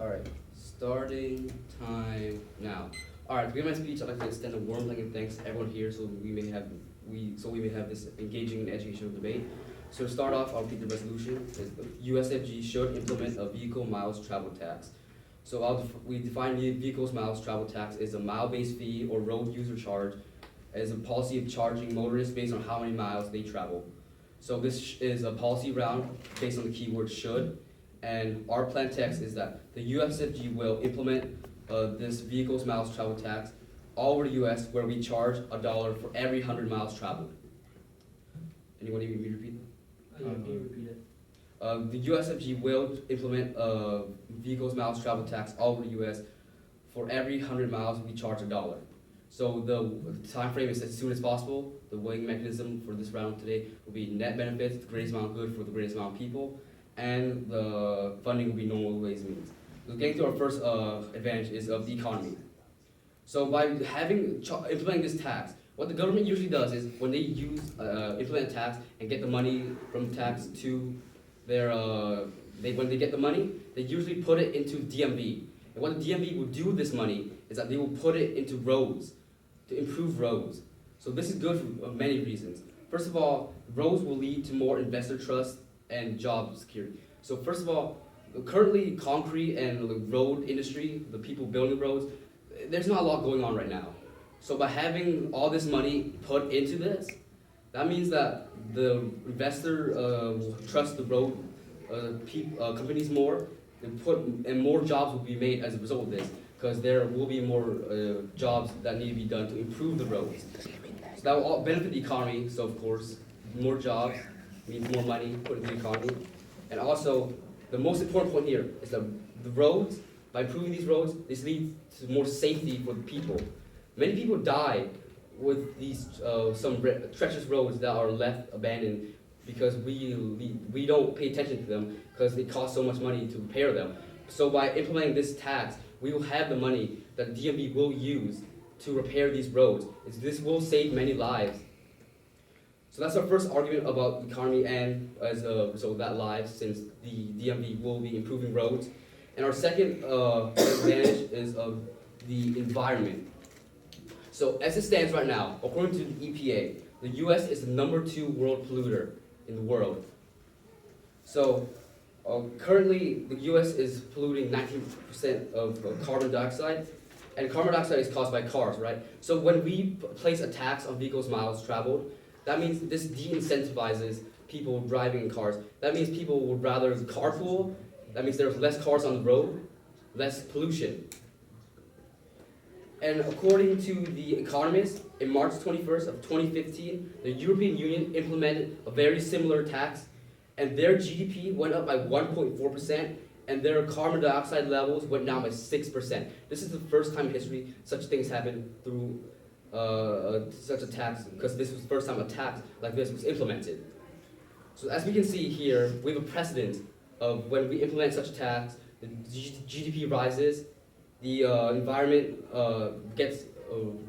Alright, starting time now. Alright, to begin my speech, I'd like to extend a warm thank and thanks to everyone here so we may have this engaging and educational debate. So to start off, I'll repeat the resolution. USFG should implement a vehicle miles travel tax. So we define the vehicles miles travel tax as a mile-based fee or road user charge as a policy of charging motorists based on how many miles they travel. So this is a policy round based on the keyword should. And our plan text is that the USFG will implement this vehicles miles travel tax all over the US where we charge $1 for every 100 miles traveled. Anyone need me to repeat that? Can you repeat it? The USFG will implement vehicles miles travel tax all over the US for every 100 miles we charge $1. So the time frame is as soon as possible. The weighing mechanism for this round today will be net benefits, the greatest amount of good for the greatest amount of people, and the funding will be normal ways and means. So getting to our first advantage is of the economy. So by implementing this tax, what the government usually does is when they implement a tax and get the money from tax to their, when they get the money, they usually put it into DMV. And what the DMV will do with this money is that they will put it into roads, to improve roads. So this is good for many reasons. First of all, roads will lead to more investor trust and job security. So first of all, currently concrete and the road industry, the people building roads, there's not a lot going on right now. So by having all this money put into this, that means that the investor will trust the road companies more, and more jobs will be made as a result of this, because there will be more jobs that need to be done to improve the roads. So that will all benefit the economy, so of course, more jobs means more money put into the economy. And also, the most important point here is that the roads, by improving these roads, this leads to more safety for the people. Many people die with these some treacherous roads that are left abandoned because we don't pay attention to them because it costs so much money to repair them. So by implementing this tax, we will have the money that DMV will use to repair these roads. This will save many lives. So that's our first argument about the economy and as a result of that lives, since the DMV will be improving roads. And our second advantage is of the environment. So as it stands right now, according to the EPA, the US is the #2 world polluter in the world. So currently the US is polluting 19% of carbon dioxide, and carbon dioxide is caused by cars, right? So when we place a tax on vehicles miles traveled, that means this de-incentivizes people driving in cars. That means people would rather carpool. That means there's less cars on the road, less pollution. And according to The Economist, in March 21st of 2015, the European Union implemented a very similar tax, and their GDP went up by 1.4%, and their carbon dioxide levels went down by 6%. This is the first time in history such things happened through such a tax, because this was the first time a tax like this was implemented. So as we can see here, we have a precedent of when we implement such a tax, the GDP rises, the environment gets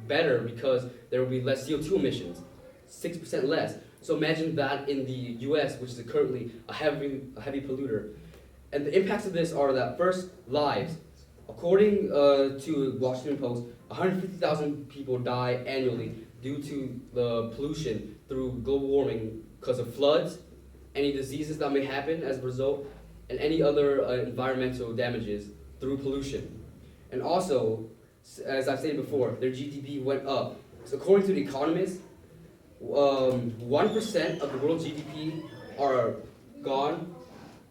better because there will be less CO2 emissions, 6% less. So imagine that in the US, which is currently a heavy polluter. And the impacts of this are that first, lives. According to Washington Post, 150,000 people die annually due to the pollution through global warming because of floods, any diseases that may happen as a result, and any other environmental damages through pollution. And also, as I've stated before, their GDP went up. So according to The Economist, 1% of the world's GDP are gone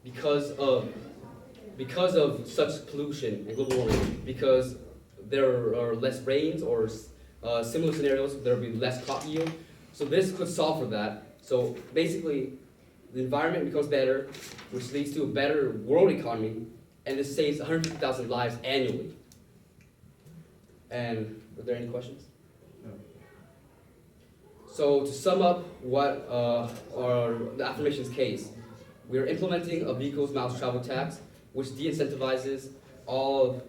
because of such pollution and global warming, because there are less rains or similar scenarios, there will be less crop yield. So this could solve for that. So basically, the environment becomes better, which leads to a better world economy, and this saves 150,000 lives annually. And are there any questions? No. So to sum up what the affirmation's case, we are implementing a vehicles miles travel tax, which de-incentivizes all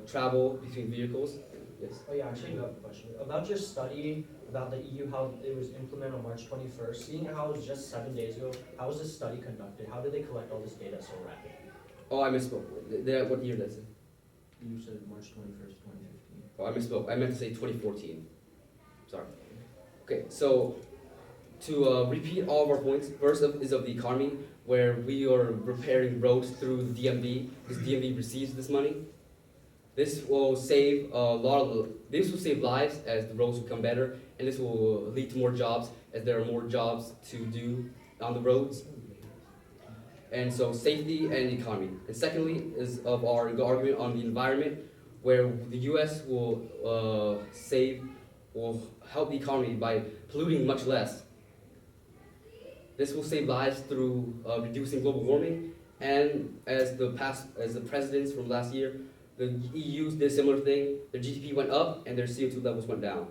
travel between vehicles. Yes? Oh yeah, actually I have a question. About your study about the EU, how it was implemented on March 21st, seeing how it was just 7 days ago, how was this study conducted? How did they collect all this data so rapidly? Oh, I misspoke. What year does it? You said March 21st, 2015. Oh, I misspoke. I meant to say 2014. Sorry. Okay, so to repeat all of our points, first is of the economy, where we are repairing roads through the DMV, because DMV receives this money. This will save this will save lives as the roads will become better, and this will lead to more jobs as there are more jobs to do on the roads. And so safety and economy. And secondly is of our argument on the environment, where the U.S. will help the economy by polluting much less. This will save lives through reducing global warming, and as the presidents from last year, the EU did a similar thing. Their GDP went up and their CO2 levels went down.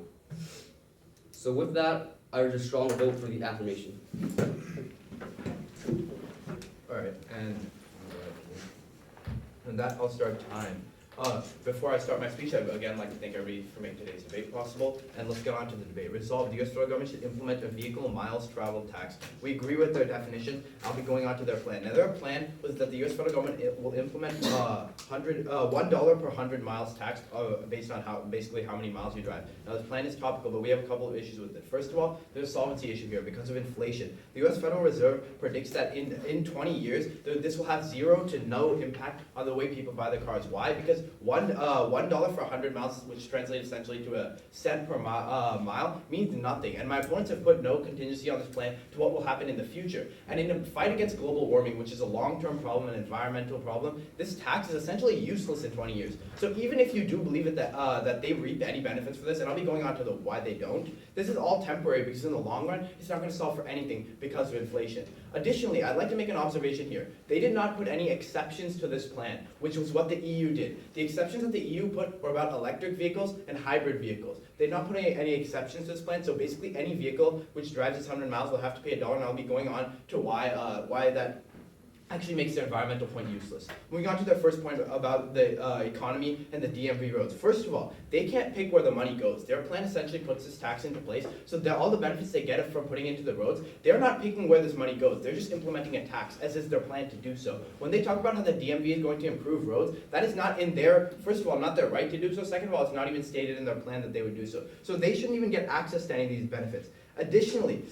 So with that, I urge a strong vote for the affirmation. All right, and that I'll start time. Before I start my speech, I'd again like to thank everybody for making today's debate possible. And let's get on to the debate. Resolved, the U.S. federal government should implement a vehicle miles traveled tax. We agree with their definition. I'll be going on to their plan. Now, their plan was that the U.S. federal government will implement $1 per 100 miles tax based on basically how many miles you drive. Now, this plan is topical, but we have a couple of issues with it. First of all, there's a solvency issue here because of inflation. The U.S. Federal Reserve predicts that in 20 years, this will have zero to no impact on the way people buy their cars. Why? Because $1 for 100 miles, which translates essentially to a cent per mile, means nothing. And my opponents have put no contingency on this plan to what will happen in the future. And in a fight against global warming, which is a long-term problem, an environmental problem, this tax is essentially useless in 20 years. So even if you do believe it that they reap any benefits for this, and I'll be going on to the why they don't, this is all temporary because in the long run, it's not going to solve for anything because of inflation. Additionally, I'd like to make an observation here. They did not put any exceptions to this plan, which was what the EU did. The exceptions that the EU put were about electric vehicles and hybrid vehicles. They did not put any exceptions to this plan, so basically any vehicle which drives its 100 miles will have to pay $1, and I'll be going on to why that actually makes their environmental point useless. Moving on to their first point about the economy and the DMV roads. First of all, they can't pick where the money goes. Their plan essentially puts this tax into place, so that all the benefits they get from putting into the roads, they're not picking where this money goes. They're just implementing a tax, as is their plan to do so. When they talk about how the DMV is going to improve roads, that is not in their, first of all, not their right to do so. Second of all, it's not even stated in their plan that they would do so. So they shouldn't even get access to any of these benefits. Additionally,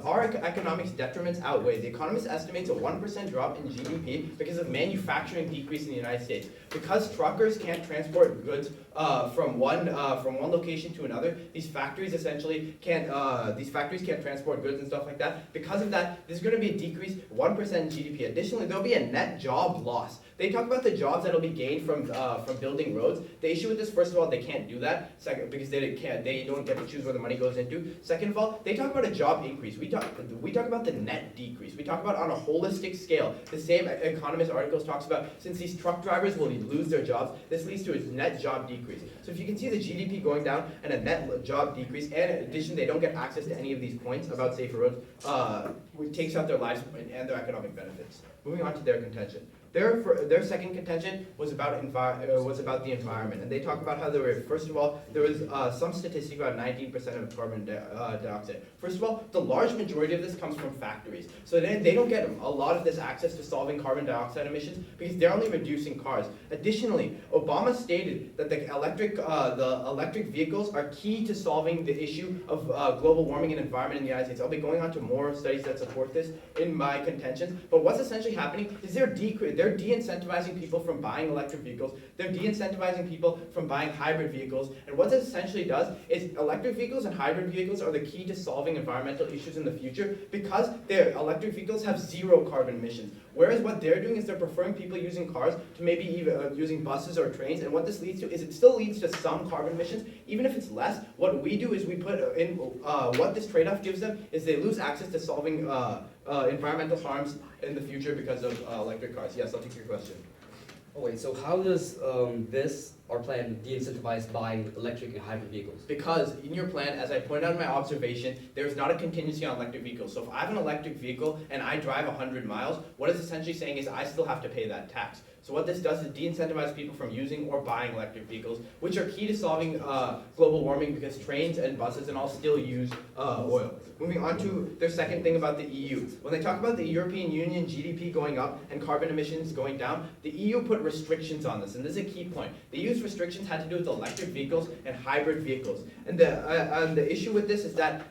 our economics detriments outweigh. The economist estimates a 1% drop in GDP because of manufacturing decrease in the United States. Because truckers can't transport goods from one location to another, these factories essentially can't transport goods and stuff like that. Because of that, there's going to be a decrease 1% in GDP. Additionally, there'll be a net job loss. They talk about the jobs that'll be gained from building roads. The issue with this, first of all, they can't do that. Second, because they don't get to choose where the money goes into. Second of all, they talk about a job increase. We talk about the net decrease. We talk about on a holistic scale. The same Economist articles talks about since these truck drivers will lose their jobs, this leads to a net job decrease. So if you can see the GDP going down and a net job decrease, and in addition they don't get access to any of these points about safer roads, it takes out their lives and their economic benefits. Moving on to their contention. Their second contention was about the environment, and they talk about how first of all, there was some statistic about 19% of carbon dioxide. First of all, the large majority of this comes from factories, so they don't get a lot of this access to solving carbon dioxide emissions because they're only reducing cars. Additionally, Obama stated that the electric vehicles are key to solving the issue of global warming and environment in the United States. I'll be going on to more studies that support this in my contentions, but what's essentially happening is they're de-incentivizing people from buying electric vehicles. They're de-incentivizing people from buying hybrid vehicles. And what this essentially does is electric vehicles and hybrid vehicles are the key to solving environmental issues in the future because their electric vehicles have zero carbon emissions. Whereas what they're doing is they're preferring people using cars to maybe even using buses or trains. And what this leads to is it still leads to some carbon emissions, even if it's less. What we do is we put in, what this trade-off gives them is they lose access to solving environmental harms in the future because of electric cars. Yes, I'll take your question. Oh wait, so how does our plan de-incentivize buying electric and hybrid vehicles? Because in your plan, as I pointed out in my observation, there's not a contingency on electric vehicles. So if I have an electric vehicle and I drive 100 miles, what it's essentially saying is I still have to pay that tax. So what this does is de-incentivize people from using or buying electric vehicles, which are key to solving global warming because trains and buses and all still use oil. Moving on to their second thing about the EU. When they talk about the European Union GDP going up and carbon emissions going down, the EU put restrictions on this, and this is a key point. The EU's restrictions had to do with electric vehicles and hybrid vehicles. And the issue with this is that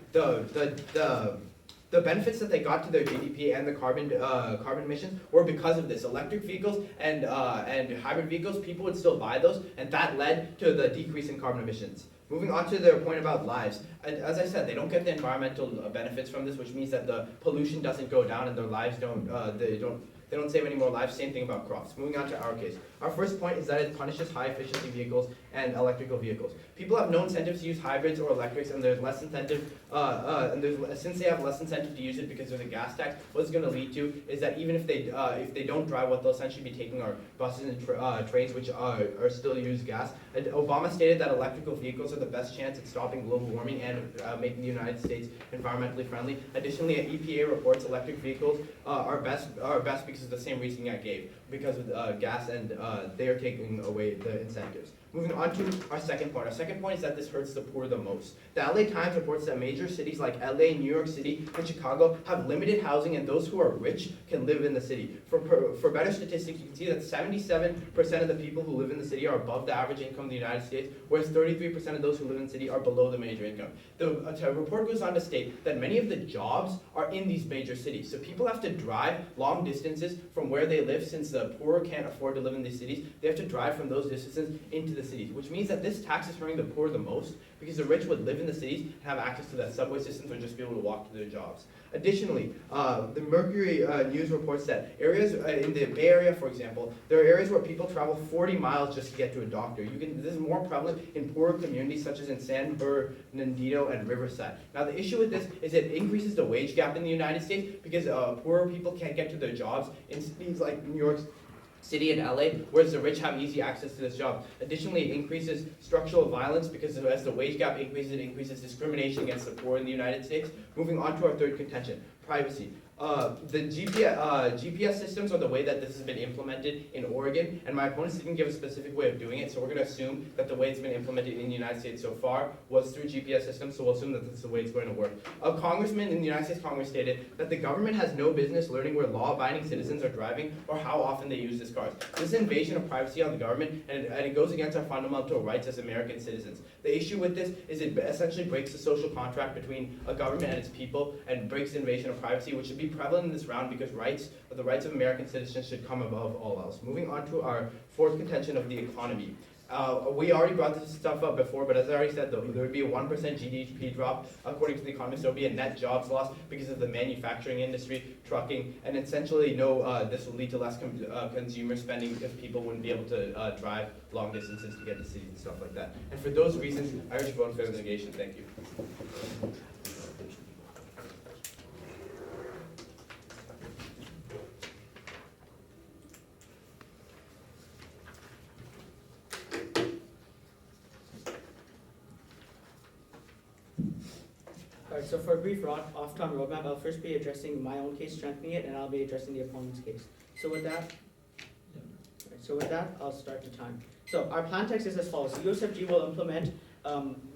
the benefits that they got to their GDP and the carbon emissions were because of this. Electric vehicles and hybrid vehicles, people would still buy those, and that led to the decrease in carbon emissions. Moving on to their point about lives, and as I said, they don't get the environmental benefits from this, which means that the pollution doesn't go down and their lives they don't save any more lives. Same thing about crops. Moving on to our case. Our first point is that it punishes high efficiency vehicles and electrical vehicles. People have no incentives to use hybrids or electrics, and there's less incentive, since they have less incentive to use it because of the gas tax, what it's going to lead to is that even if they don't drive, what they'll essentially be taking are buses and trains, which are still use gas. And Obama stated that electrical vehicles are the best chance at stopping global warming and making the United States environmentally friendly. Additionally, EPA reports electric vehicles are best because of the same reasoning I gave, because of gas, and they are taking away the incentives. Moving on to our second point. Our second point is that this hurts the poor the most. The LA Times reports that major cities like LA, New York City, and Chicago have limited housing, and those who are rich can live in the city. For better statistics, you can see that 77% of the people who live in the city are above the average income of the United States, whereas 33% of those who live in the city are below the major income. The report goes on to state that many of the jobs are in these major cities. So people have to drive long distances from where they live, since the poor can't afford to live in these cities. They have to drive from those distances into the cities, which means that this tax is hurting the poor the most, because the rich would live in the cities and have access to that subway system or just be able to walk to their jobs. Additionally, the Mercury News reports that areas in the Bay Area, for example, there are areas where people travel 40 miles just to get to a doctor. This is more prevalent in poorer communities such as in San Bernardino and Riverside. Now, the issue with this is it increases the wage gap in the United States because poorer people can't get to their jobs in cities like New York City and LA, whereas the rich have easy access to this job. Additionally, it increases structural violence because as the wage gap increases, it increases discrimination against the poor in the United States. Moving on to our third contention, privacy. The GPS systems are the way that this has been implemented in Oregon, and my opponents didn't give a specific way of doing it, so we're going to assume that the way it's been implemented in the United States so far was through GPS systems, so we'll assume that this is the way it's going to work. A congressman in the United States Congress stated that the government has no business learning where law-abiding citizens are driving or how often they use these cars. This is an invasion of privacy on the government, and it goes against our fundamental rights as American citizens. The issue with this is it essentially breaks the social contract between a government and its people, and breaks the invasion of privacy, which should be prevalent in this round because the rights of American citizens should come above all else. Moving on to our fourth contention of the economy. We already brought this stuff up before, but as I already said, there would be a 1% GDP drop. According to the economists, there will be a net jobs loss because of the manufacturing industry, trucking, and essentially this will lead to less consumer spending because people wouldn't be able to drive long distances to get to cities and stuff like that. And for those reasons, I urge vote for the negation. Thank you. Alright, so for a brief off-time roadmap, I'll first be addressing my own case, strengthening it, and I'll be addressing the opponent's case. So with that, I'll start the time. So our plan text is as follows. The USFG will implement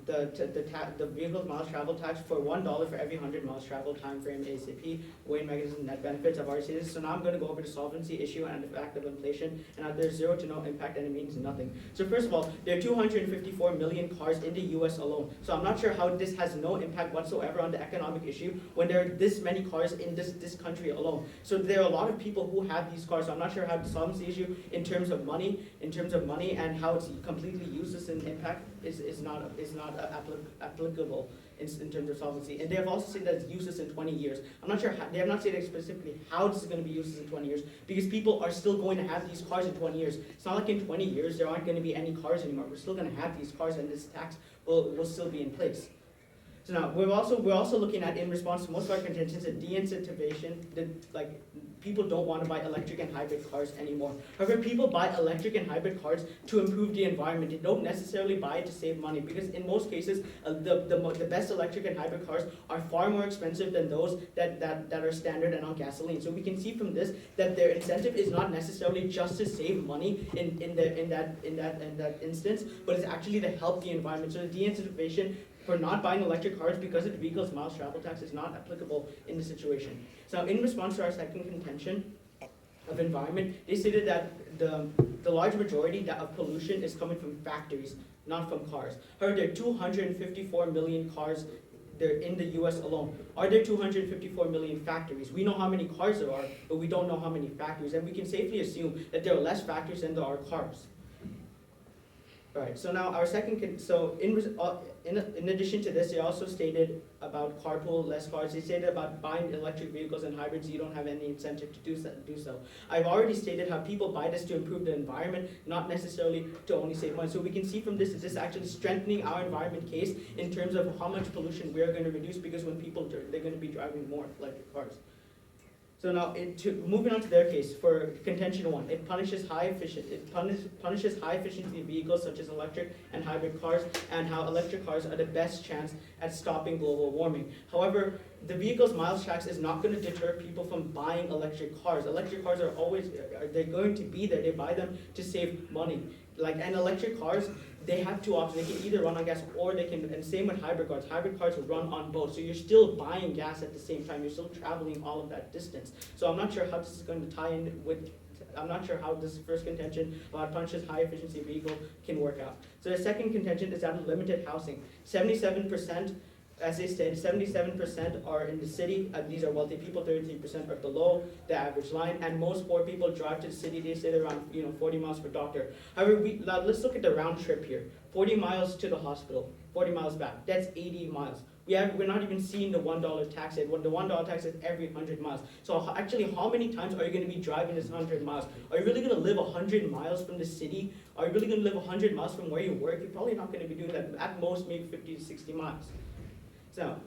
the vehicle miles travel tax for $1 for every 100 miles travel time frame ASAP, weighing mechanism, net benefits. I've already seen this. So now I'm going to go over the solvency issue and the fact of inflation, and there's zero to no impact, and it means nothing. So first of all, there are 254 million cars in the US alone. So I'm not sure how this has no impact whatsoever on the economic issue when there are this many cars in this country alone. So there are a lot of people who have these cars. So I'm not sure how the solvency issue in terms of money and how it's completely useless in impact is not applicable in terms of solvency. And they have also said that it's useless in 20 years. I'm not sure they have not said specifically how this is going to be useless in 20 years, because people are still going to have these cars in 20 years. It's not like in 20 years there aren't going to be any cars anymore. We're still going to have these cars, and this tax will still be in place. So now, we're also looking at, in response to most of our contentions, a de-incentivization, like, people don't want to buy electric and hybrid cars anymore. However, people buy electric and hybrid cars to improve the environment. They don't necessarily buy it to save money, because in most cases, the best electric and hybrid cars are far more expensive than those that are standard and on gasoline. So we can see from this that their incentive is not necessarily just to save money in that instance, but it's actually to help the environment. So the de-incentivization for not buying electric cars because of the vehicle's miles travel tax is not applicable in this situation. So in response to our second contention of environment, they stated that the large majority of pollution is coming from factories, not from cars. However, there are 254 million cars there in the US alone. Are there 254 million factories? We know how many cars there are, but we don't know how many factories, and we can safely assume that there are less factories than there are cars. Alright, so now our second, in addition to this, they also stated about carpool, less cars. They stated about buying electric vehicles and hybrids, you don't have any incentive to do so. I've already stated how people buy this to improve the environment, not necessarily to only save money. So we can see from this is this actually strengthening our environment case in terms of how much pollution we are going to reduce, because when people, they're going to be driving more electric cars. So now, moving on to their case for contention 1, it punishes high efficiency vehicles such as electric and hybrid cars, and how electric cars are the best chance at stopping global warming. However, the vehicle's miles tax is not going to deter people from buying electric cars. Electric cars are always, they're going to be there. They buy them to save money. And electric cars, they have two options. They can either run on gas, or they can, and same with hybrid cars. Hybrid cars run on both. So you're still buying gas at the same time. You're still traveling all of that distance. So I'm not sure how this is going to tie in with, I'm not sure how this first contention about punishes high efficiency vehicle can work out. So the second contention is that limited housing. 77%, as they said, 77% are in the city. These are wealthy people. 33% are below the average line, and most poor people drive to the city. They say they're around 40 miles per doctor. However, let's look at the round trip here. 40 miles to the hospital, 40 miles back. That's 80 miles. We're not even seeing the $1 tax rate. The $1 tax is every 100 miles. So actually, how many times are you going to be driving this 100 miles? Are you really going to live 100 miles from the city? Are you really going to live 100 miles from where you work? You're probably not going to be doing that. At most, maybe 50 to 60 miles.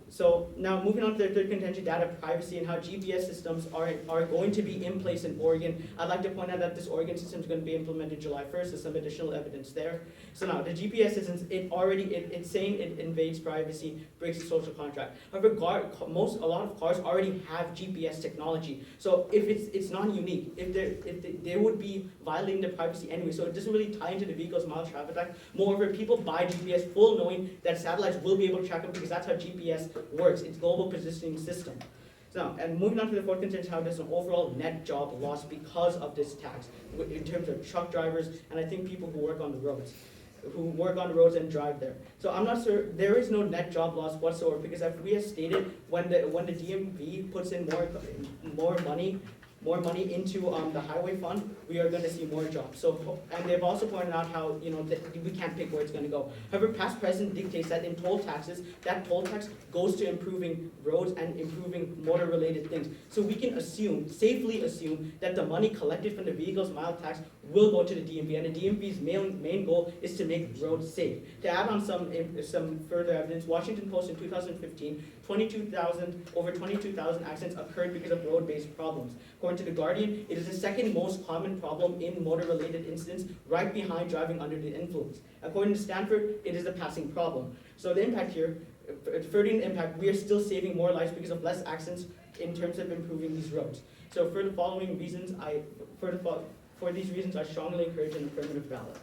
So now moving on to the third contention, data privacy, and how GPS systems are going to be in place in Oregon. I'd like to point out that this Oregon system is going to be implemented July 1st. There's some additional evidence there. So now the GPS systems, it's saying it invades privacy, breaks the social contract. However, a lot of cars already have GPS technology. So if it's not unique, if they would be violating their privacy anyway. So it doesn't really tie into the vehicle's miles travel tax. Moreover, people buy GPS full knowing that satellites will be able to track them, because that's how GPS works. It's global positioning system. So, and moving on to the fourth contention, how there's an overall net job loss because of this tax, in terms of truck drivers, and I think people who work on the roads and drive there. So I'm not sure, there is no net job loss whatsoever, because as we have stated, when the DMV puts in more money into the highway fund, we are going to see more jobs. So, and they've also pointed out how we can't pick where it's going to go. However, past precedent dictates that in toll taxes, that toll tax goes to improving roads and improving motor-related things. So we can safely assume that the money collected from the vehicle's mile tax will go to the DMV, and the DMV's main goal is to make roads safe. To add on some further evidence, Washington Post in 2015, over 22,000 accidents occurred because of road-based problems. According to The Guardian, it is the second most common problem in motor-related incidents, right behind driving under the influence. According to Stanford, it is a passing problem. So the impact here, further the impact, we are still saving more lives because of less accidents in terms of improving these roads. So for the following reasons, for these reasons, I strongly encourage an affirmative ballot.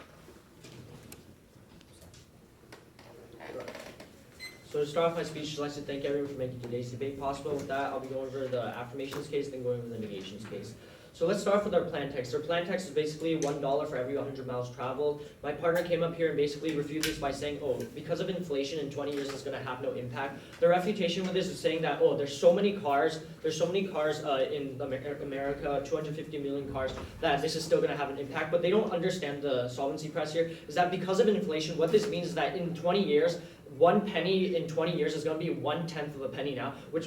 So to start off my speech, I'd like to thank everyone for making today's debate possible. With that, I'll be going over the affirmations case, then going over the negations case. So let's start with our plan text. Our plan text is basically $1 for every 100 miles traveled. My partner came up here and basically refuted this by saying, because of inflation in 20 years, it's going to have no impact. The refutation with this is saying that, there's so many cars in America, 250 million cars, that this is still going to have an impact. But they don't understand the solvency press here, is that because of inflation, what this means is that in 20 years, 1 penny in 20 years is going to be 1/10 of a penny now, which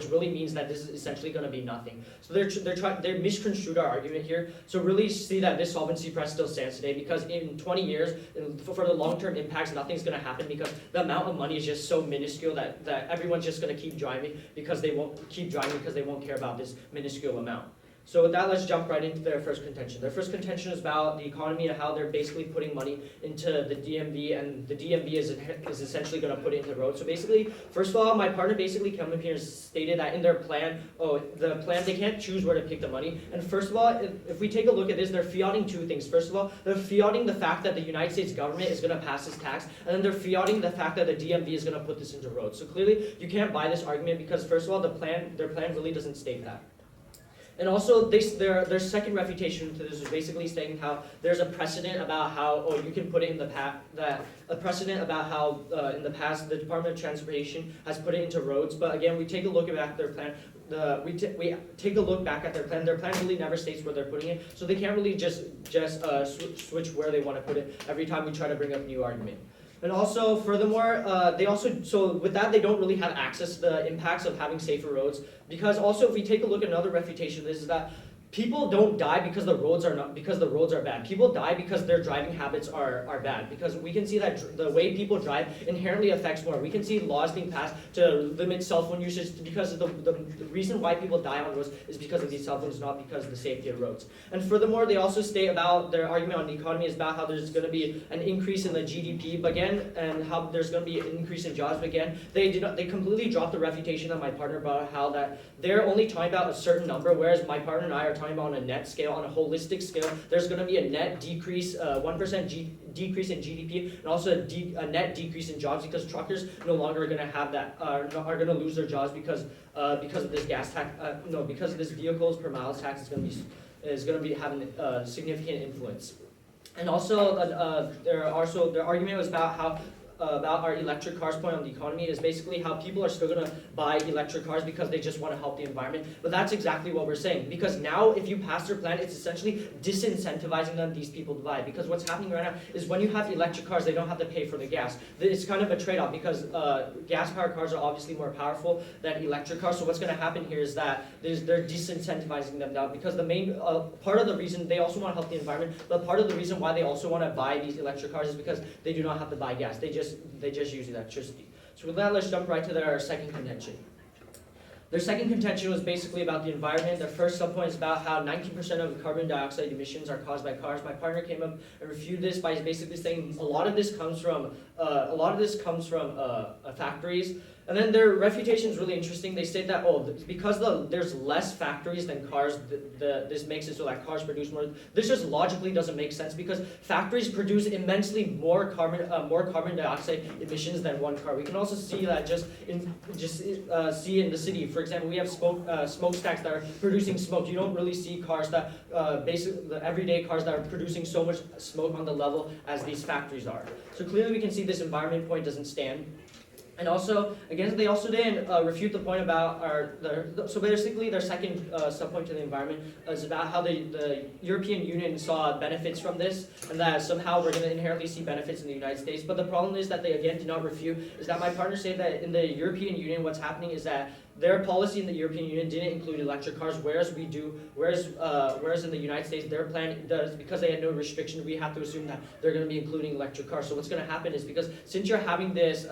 really means that this is essentially going to be nothing. So they're misconstrued our argument here. So really see that this solvency press still stands today, because in 20 years, for the long-term impacts, nothing's going to happen, because the amount of money is just so minuscule that everyone's just going to keep driving because they won't care about this minuscule amount. So with that, let's jump right into their first contention. Their first contention is about the economy and how they're basically putting money into the DMV, and the DMV is essentially going to put it into roads. So basically, first of all, my partner basically came up here and stated that in their plan, they can't choose where to pick the money. And first of all, if we take a look at this, they're fiating two things. First of all, they're fiating the fact that the United States government is going to pass this tax, and then they're fiating the fact that the DMV is going to put this into roads. So clearly, you can't buy this argument, because first of all, their plan really doesn't state that. And also, their second refutation to this is basically saying how there's a precedent about how, you can put it in the past, in the past the Department of Transportation has put it into roads. But again, we take a look at their plan. We take a look back at their plan. Their plan really never states where they're putting it, so they can't really just switch where they want to put it every time we try to bring up a new argument. And also, furthermore, with that, they don't really have access to the impacts of having safer roads. Because also, if we take a look at another refutation, this is that people don't die because the roads are bad. People die because their driving habits are bad. Because we can see that the way people drive inherently affects more. We can see laws being passed to limit cell phone usage, because the reason why people die on roads is because of these cell phones, not because of the safety of roads. And furthermore, they also state about their argument on the economy is about how there's going to be an increase in the GDP again, and how there's going to be an increase in jobs again. They completely dropped the refutation on my partner about how that they're only talking about a certain number, whereas my partner and I are talking about on a net scale, on a holistic scale. There's going to be a net decrease, 1% decrease in GDP, and also a net decrease in jobs, because truckers no longer are going to have that, are going to lose their jobs because of this gas tax. Because of this vehicles per miles tax is going to be having a significant influence. And also, their argument was about how. About our electric cars point on the economy is basically how people are still going to buy electric cars because they just want to help the environment. But that's exactly what we're saying. Because now, if you pass their plan, it's essentially disincentivizing these people to buy. Because what's happening right now is when you have electric cars, they don't have to pay for the gas. It's kind of a trade-off, because gas-powered cars are obviously more powerful than electric cars. So what's going to happen here is that they're disincentivizing them now. Because the main part of the reason they also want to help the environment, but part of the reason why they also want to buy these electric cars is because they do not have to buy gas. They just use electricity. So with that, let's jump right to their second contention. Their second contention was basically about the environment. Their first subpoint is about how 19% of carbon dioxide emissions are caused by cars. My partner came up and refuted this by basically saying a lot of this comes from factories. And then their refutation is really interesting. They state that, because there's less factories than cars, this makes it so that cars produce more. This just logically doesn't make sense, because factories produce immensely more carbon dioxide emissions than one car. We can also see that see in the city. For example, we have smokestacks that are producing smoke. You don't really see cars that the everyday cars that are producing so much smoke on the level as these factories are. So clearly, we can see this environment point doesn't stand. And also, again, they also didn't refute the point about so basically their second subpoint to the environment is about how the European Union saw benefits from this, and that somehow we're going to inherently see benefits in the United States. But the problem is that they again did not refute, is that my partner said that in the European Union, what's happening is that their policy in the European Union didn't include electric cars, whereas we do. Whereas in the United States, their plan does, because they had no restriction. We have to assume that they're going to be including electric cars. So what's going to happen is, because since you're having this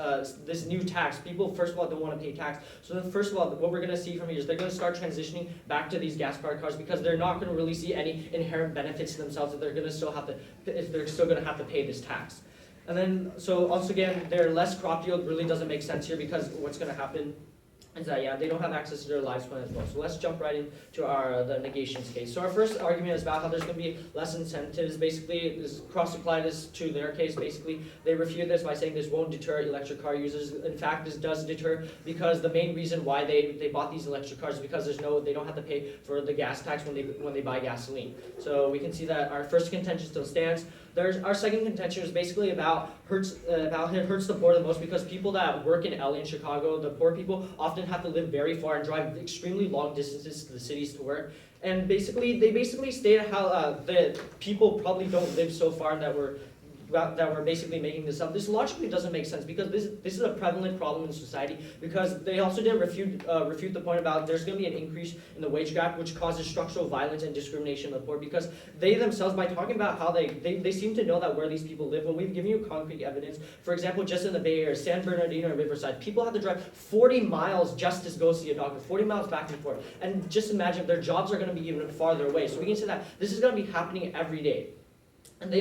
new tax, people first of all don't want to pay tax. So then first of all, what we're going to see from here is they're going to start transitioning back to these gas-powered cars, because they're not going to really see any inherent benefits to themselves. That they're going to still have to pay this tax. And then so also again, their less crop yield really doesn't make sense here, because what's going to happen is that, they don't have access to their lifespan as well. So let's jump right into the negations case. So our first argument is about how there's going to be less incentives. Basically, this cross-apply this to their case. Basically, they refute this by saying this won't deter electric car users. In fact, this does deter, because the main reason why they bought these electric cars is because they don't have to pay for the gas tax when they buy gasoline. So we can see that our first contention still stands. Our second contention is basically about it hurts the poor the most, because people that work in LA and Chicago, the poor people, often have to live very far and drive extremely long distances to the cities to work. And they basically stated how the people probably don't live so far, and that that we're basically making this up. This logically doesn't make sense because this is a prevalent problem in society, because they also didn't refute the point about there's going to be an increase in the wage gap, which causes structural violence and discrimination of the poor, because they themselves, by talking about how they seem to know that where these people live, well, we've given you concrete evidence. For example, just in the Bay Area, San Bernardino and Riverside, people have to drive 40 miles just to go see a doctor, 40 miles back and forth. And just imagine if their jobs are going to be even farther away. So we can say that this is going to be happening every day. And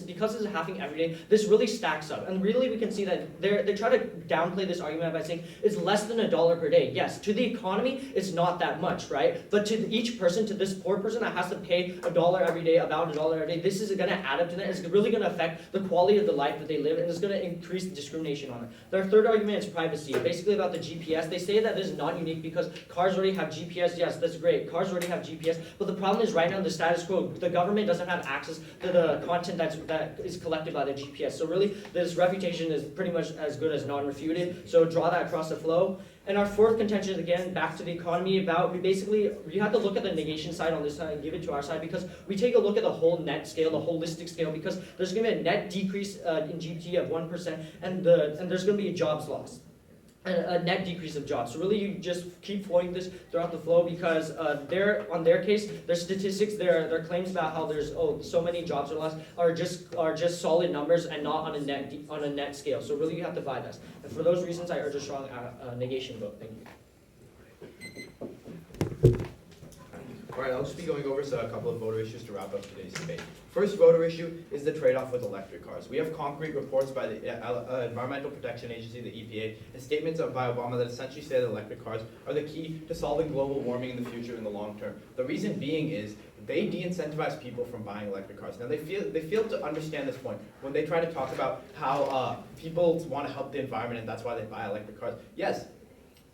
because this is happening every day, this really stacks up. And really we can see that they try to downplay this argument by saying it's less than $1 per day. Yes, to the economy, it's not that much, right? But to each person, to this poor person that has to pay $1 every day, about $1 every day, this is going to add up to that. It's really going to affect the quality of the life that they live, and it's going to increase the discrimination on it. Their third argument is privacy. Basically about the GPS. They say that this is not unique because cars already have GPS. Yes, that's great. Cars already have GPS. But the problem is right now, the status quo, the government doesn't have access to the content that is collected by the GPS. So really, this refutation is pretty much as good as non-refuted. So draw that across the flow. And our fourth contention is, again, back to the economy. You have to look at the negation side on this side and give it to our side, because we take a look at the whole net scale, the holistic scale, because there's going to be a net decrease in GDP of 1%, and there's going to be a jobs loss. A net decrease of jobs. So really you just keep flowing this throughout the flow, because on their case, their statistics, their claims about how there's so many jobs are lost are just solid numbers and not on a net scale. So really you have to divide this. And for those reasons, I urge a strong negation vote. Thank you. Alright, I'll just be going over a couple of voter issues to wrap up today's debate. First voter issue is the trade-off with electric cars. We have concrete reports by the Environmental Protection Agency, the EPA, and statements by Obama that essentially say that electric cars are the key to solving global warming in the future in the long term. The reason being is they de-incentivize people from buying electric cars. Now they fail to understand this point when they try to talk about how people want to help the environment and that's why they buy electric cars. Yes,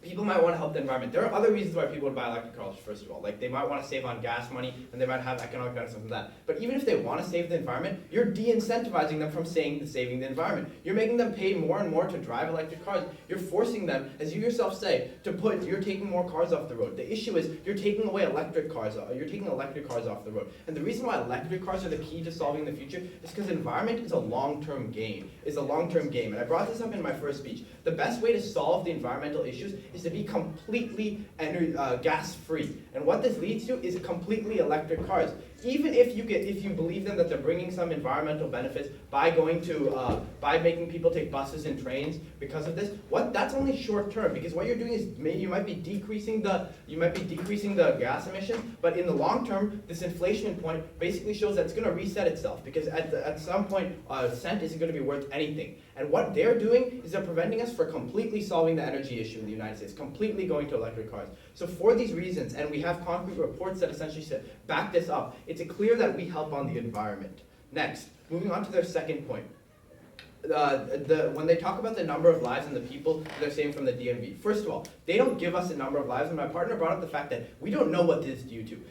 people might want to help the environment. There are other reasons why people would buy electric cars, first of all. Like, they might want to save on gas money, and they might have economic benefits from that. But even if they want to save the environment, you're de-incentivizing them from saving the environment. You're making them pay more and more to drive electric cars. You're forcing them, as you yourself say, you're taking more cars off the road. The issue is you're taking away electric cars. You're taking electric cars off the road. And the reason why electric cars are the key to solving the future is because environment is a long-term game. And I brought this up in my first speech. The best way to solve the environmental issues is to be completely gas-free. And what this leads to is completely electric cars. Even if you believe them that they're bringing some environmental benefits by making people take buses and trains because of this, that's only short term, because what you're doing is you might be decreasing the gas emissions, but in the long term, this inflation point basically shows that it's going to reset itself, because at some point, a cent isn't going to be worth anything. And what they're doing is they're preventing us from completely solving the energy issue in the United States, completely going to electric cars. So for these reasons, and we have concrete reports that essentially back this up, it's clear that we help on the environment. Next, moving on to their second point. When they talk about the number of lives and the people they're saving from the DMV, first of all, they don't give us a number of lives, and my partner brought up the fact that we don't know what this is due to.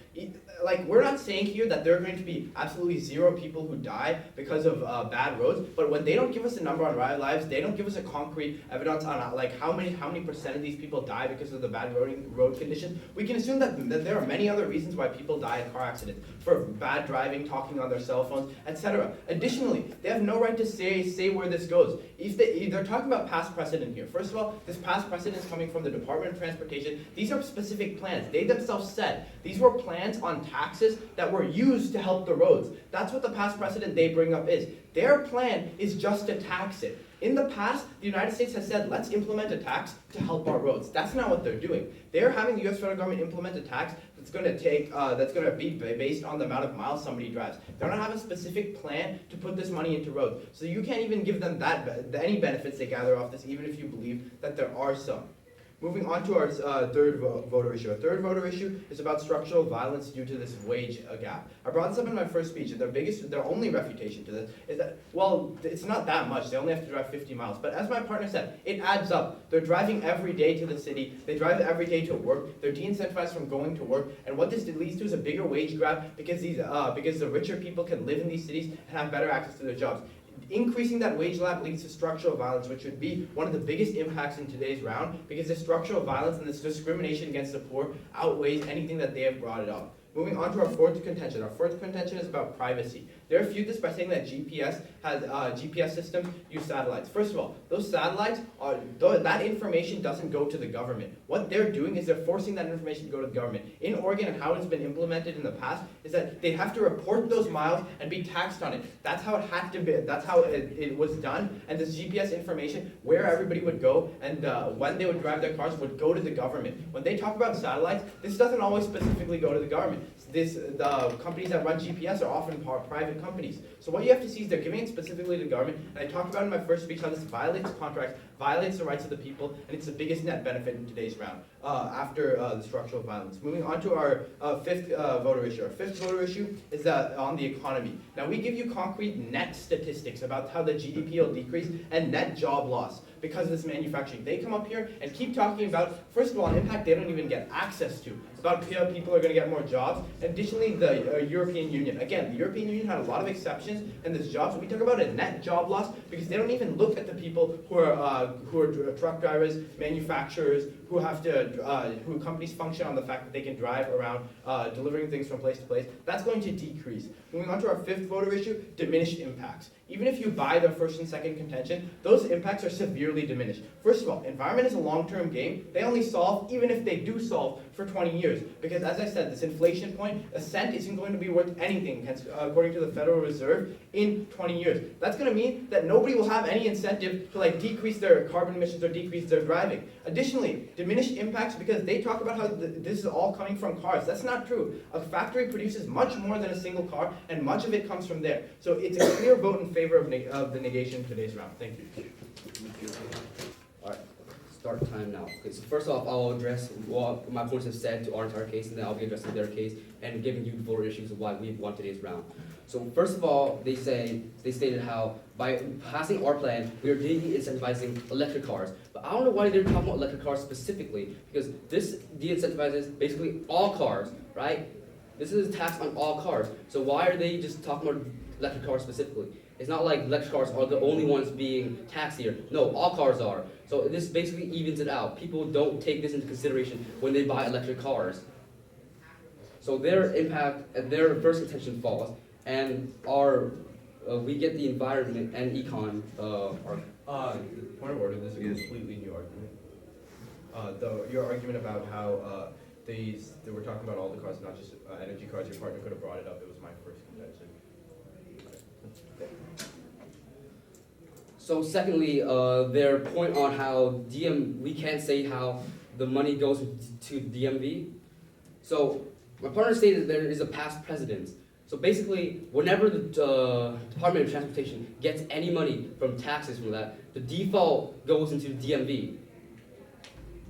We're not saying here that there are going to be absolutely zero people who die because of bad roads, but when they don't give us a number on lives, they don't give us a concrete evidence on how many percent of these people die because of the bad road conditions. We can assume that there are many other reasons why people die in car accidents, for bad driving, talking on their cell phones, etc. Additionally, they have no right to say where this goes. If they're talking about past precedent here. First of all, this past precedent is coming from the Department of Transportation. These are specific plans. They themselves said these were plans on taxes that were used to help the roads. That's what the past precedent they bring up is. Their plan is just to tax it. In the past, the United States has said, let's implement a tax to help our roads. That's not what they're doing. They're having the US federal government implement a tax that's going to be based on the amount of miles somebody drives. They don't have a specific plan to put this money into roads. So you can't even give them any benefits they gather off this, even if you believe that there are some. Moving on to our third voter issue. Our third voter issue is about structural violence due to this wage gap. I brought this up in my first speech, and their only refutation to this is that, well, it's not that much. They only have to drive 50 miles. But as my partner said, it adds up. They're driving every day to the city. They drive every day to work. They're de-incentivized from going to work. And what this leads to is a bigger wage gap because the richer people can live in these cities and have better access to their jobs. Increasing that wage gap leads to structural violence, which would be one of the biggest impacts in today's round, because the structural violence and this discrimination against the poor outweighs anything that they have brought it up. Moving on to our fourth contention. Our fourth contention is about privacy. They refute this by saying that GPS systems use satellites. First of all, those satellites that information doesn't go to the government. What they're doing is they're forcing that information to go to the government. In Oregon, and how it's been implemented in the past is that they have to report those miles and be taxed on it. That's how it had to be. That's how it was done. And this GPS information, where everybody would go and when they would drive their cars, would go to the government. When they talk about satellites, this doesn't always specifically go to the government. The companies that run GPS are often private companies. So what you have to see is they're giving it specifically to the government. And I talked about in my first speech how this violates contracts, violates the rights of the people, and it's the biggest net benefit in today's round after the structural violence. Moving on to our fifth voter issue. Our fifth voter issue is on the economy. Now we give you concrete net statistics about how the GDP will decrease and net job loss because of this manufacturing. They come up here and keep talking about, first of all, an impact they don't even get access to, about how people are going to get more jobs. Additionally, the European Union. Again, the European Union had a lot of exceptions in this jobs. We talk about a net job loss because they don't even look at the people who are truck drivers, manufacturers, who companies function on the fact that they can drive around delivering things from place to place. That's going to decrease. Moving on to our fifth voter issue, diminished impacts. Even if you buy the first and second contention, those impacts are severely diminished. First of all, environment is a long-term game. They only solve, even if they do solve, for 20 years. Because as I said, this inflation point, a cent isn't going to be worth anything, according to the Federal Reserve, in 20 years. That's going to mean that nobody will have any incentive to decrease their carbon emissions or decrease their driving. Additionally, diminished impacts because they talk about how this is all coming from cars. That's not true. A factory produces much more than a single car, and much of it comes from there. So it's a clear vote in favor of the negation in today's round. Thank you. Alright, start time now. Okay, so first off, I'll address what my opponents have said to our entire case, and then I'll be addressing their case and giving you the voter issues of why we've won today's round. So first of all, they stated how by passing our plan, we are de-incentivizing electric cars. But I don't know why they're talking about electric cars specifically, because this de-incentivizes basically all cars, right? This is a tax on all cars. So why are they just talking about electric cars specifically? It's not like electric cars are the only ones being taxed here. No, all cars are. So this basically evens it out. People don't take this into consideration when they buy electric cars. So their impact, their first intention falls, and we get the environment and econ. Point of order, this is a completely new argument. Your argument about how they were talking about all the cars, not just energy cars, your partner could have brought it up. It was my first contention. So secondly, their point on how we can't say how the money goes to DMV. So my partner stated there is a past precedent. So basically, whenever the Department of Transportation gets any money from taxes from that, the default goes into DMV.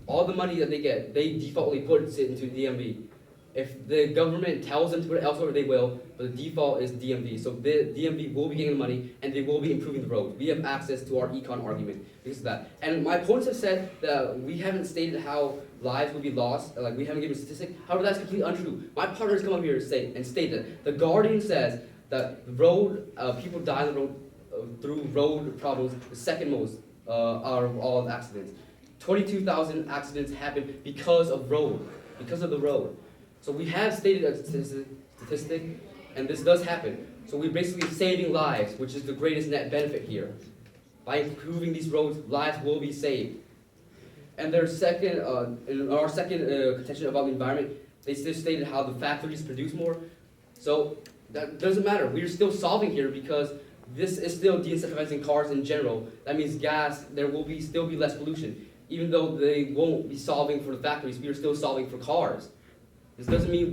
All the money that they get, they defaultly put it into DMV. If the government tells them to put it elsewhere, they will, but the default is DMV. So the DMV will be getting the money, and they will be improving the roads. We have access to our econ argument because of that. And my opponents have said that we haven't stated how lives will be lost, like we haven't given a statistic. However, that's completely untrue. My partners come up here and state that the Guardian says that the road, people die on the road through road problems, the second most out of all accidents. 22,000 accidents happen because of the road. So we have stated a statistic, and this does happen. So we're basically saving lives, which is the greatest net benefit here. By improving these roads, lives will be saved. And their second, in our second contention about the environment, they still stated how the factories produce more. So that doesn't matter. We're still solving here because this is still de-incentivizing cars in general. That means gas, there will still be less pollution. Even though they won't be solving for the factories, we are still solving for cars. This doesn't mean